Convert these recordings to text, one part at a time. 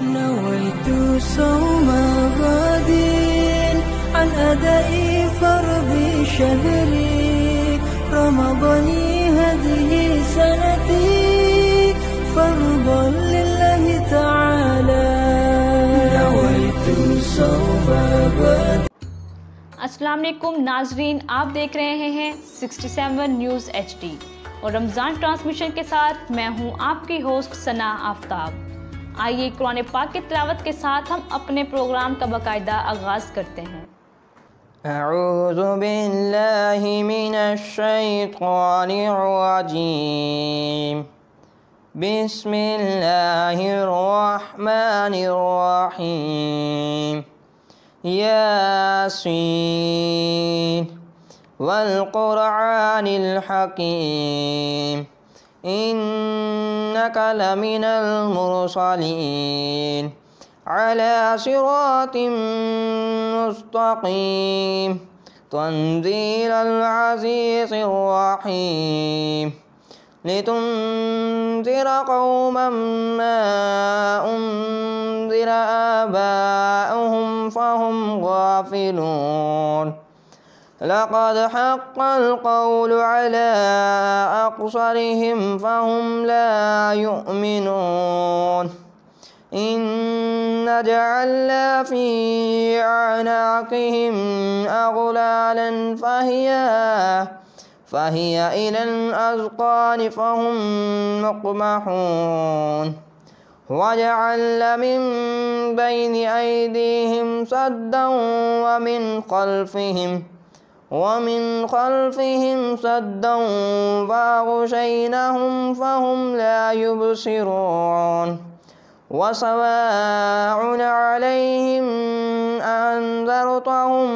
نويت صوم غد عن أداء فرض شهري رمضان هذه سنتي فرضا لله تعالى نويت صوم غد. السلام علیکم ناظرین، آپ دیکھ رہے ہیں 67 نیوز HD اور رمضان ٹرانسمیشن کے ساتھ میں ہوں آپ کی ہوسٹ ثنا آفتاب. آئیے قرآن پاک کی تلاوت کے ساتھ ہم اپنے پروگرام کا باقاعدہ آغاز کرتے ہیں. اعوذ باللہ من الشیطان الرجیم بسم اللہ الرحمن الرحیم یاسین والقرآن الحکیم انک لمن المرسلین على صراط مستقیم تنزیل العزیز الرحیم لتنذر قوما ما انذر آباؤهم فهم غافلون لقد حق القول على أكثرهم فهم لا يؤمنون إن جعلنا في أعناقهم أغلالا فهي إلى الأذقان فهم مقمحون وجعلنا من بين أيديهم سدا ومن خلفهم سدا فأغشيناهم فهم لا يبصرون وسواء عليهم أنذرتهم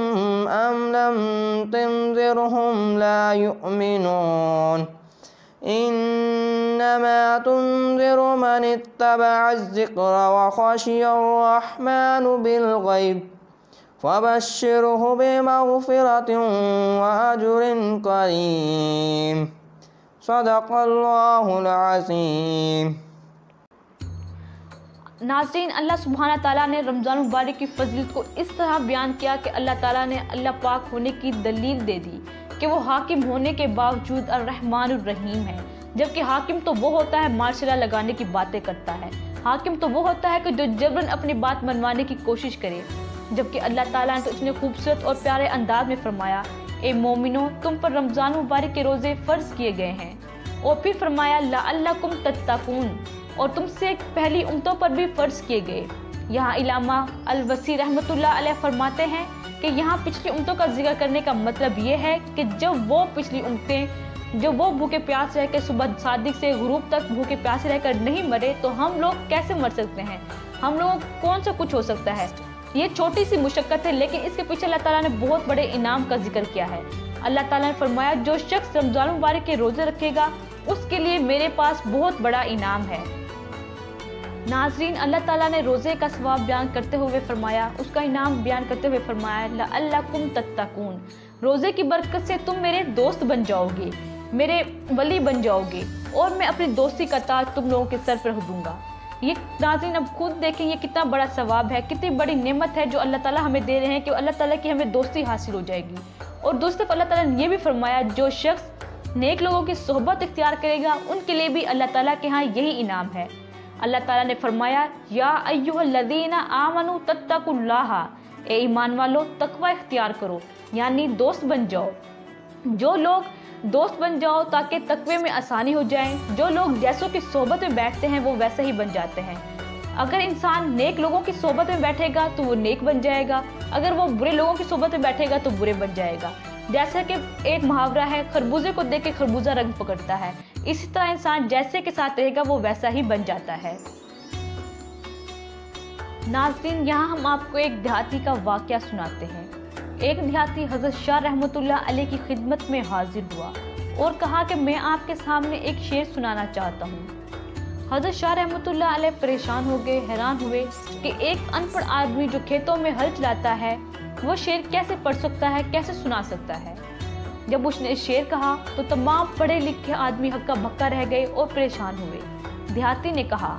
أم لم تنذرهم لا يؤمنون إنما تنذر من اتبع الذكر وخشي الرحمن بالغيب فبشره بمغفرة وأجر كريم صدق اللہ العظیم. ناظرین، اللہ سبحانہ تعالیٰ نے رمضان مبارک کی فضیلت کو اس طرح بیان کیا کہ اللہ تعالیٰ نے اللہ پاک ہونے کی دلیل دے دی کہ وہ حاکم ہونے کے باوجود الرحمن الرحیم ہے. جبکہ حاکم تو وہ ہوتا ہے معاشرہ لگانے کی باتیں کرتا ہے، حاکم تو وہ ہوتا ہے کہ جو جبراً اپنی بات منوانے کی کوشش کرے. جبکہ اللہ تعالیٰ نے تو اتنے خوبصورت اور پیارے انداز میں فرمایا، اے مومنو تم پر رمضان مبارک کے روزے فرض کیے گئے ہیں. اور پھر فرمایا لعلکم تتقون، اور تم سے پہلی امتوں پر بھی فرض کیے گئے. یہاں علامہ الوسی رحمۃ اللہ علیہ فرماتے ہیں کہ یہاں پچھلی امتوں کا ذکر کرنے کا مطلب یہ ہے کہ جب وہ پچھلی امتیں جو وہ بھوکے پیاس رہ کے صبح صادق سے غروب تک بھوکے پیاسے رہ کر نہیں مرے تو ہم لوگ کیسے مر سکتے ہیں؟ ہم لوگوں کو کون سا کچھ ہو سکتا ہے؟ یہ چھوٹی سی مشقت ہے، لیکن اس کے پیچھے اللہ تعالیٰ نے بہت بڑے انعام کا ذکر کیا ہے. اللہ تعالیٰ نے فرمایا جو شخص رمضان مبارک کے روزے رکھے گا اس کے لیے میرے پاس بہت بڑا انعام ہے. ناظرین، اللہ تعالیٰ نے روزے کا ثواب بیان کرتے ہوئے فرمایا، اس کا انعام بیان کرتے ہوئے فرمایا لعلکم تتقون، روزے کی برکت سے تم میرے دوست بن جاؤ گے، میرے ولی بن جاؤ گے اور میں اپنی دوستی کا تاج تم لوگوں کے سر پر رکھ دوں گا. یہ ناظرین اب خود دیکھیں یہ کتنا بڑا ثواب ہے، کتنی بڑی نعمت ہے جو اللہ تعالیٰ ہمیں دے رہے ہیں کہ اللہ تعالیٰ کی ہمیں دوستی حاصل ہو جائے گی. اور دوسری طرف اللہ تعالیٰ نے یہ بھی فرمایا جو شخص نیک لوگوں کی صحبت اختیار کرے گا ان کے لیے بھی اللہ تعالیٰ کے ہاں یہی انعام ہے. اللہ تعالیٰ نے فرمایا یا ایھا الذین آمنوا تتقوا اللہ، اے ایمان والو تقوی اختیار کرو، یعنی دوست بن جاؤ. جو لوگ دوست بن جاؤ تاکہ تقوی میں آسانی ہو جائے. جو لوگ جیسوں کی صحبت میں بیٹھتے ہیں وہ ویسے ہی بن جاتے ہیں. اگر انسان نیک لوگوں کی صحبت میں بیٹھے گا تو وہ نیک بن جائے گا، اگر وہ برے لوگوں کی صحبت میں بیٹھے گا تو برے بن جائے گا. جیسا کہ ایک محاورہ ہے، خربوزے کو دیکھ کے خربوزہ رنگ پکڑتا ہے، اسی طرح انسان جیسے کے ساتھ رہے گا وہ ویسا ہی بن جاتا ہے. ناظرین، یہاں ہم آپ کو ایک دیہاتی کا واقعہ سناتے ہیں. ایک دیہاتی حضرت شاہ رحمۃ اللہ علیہ کی خدمت میں حاضر ہوا اور کہا کہ میں آپ کے سامنے ایک شعر سنانا چاہتا ہوں. حضرت شاہ رحمۃ اللہ علیہ پریشان ہو گئے، حیران ہوئے کہ ایک ان پڑھ آدمی جو کھیتوں میں ہل چلاتا ہے وہ شعر کیسے پڑھ سکتا ہے، کیسے سنا سکتا ہے. جب اس نے شعر کہا تو تمام پڑھے لکھے آدمی ہکا بکا رہ گئے اور پریشان ہوئے. دیہاتی نے کہا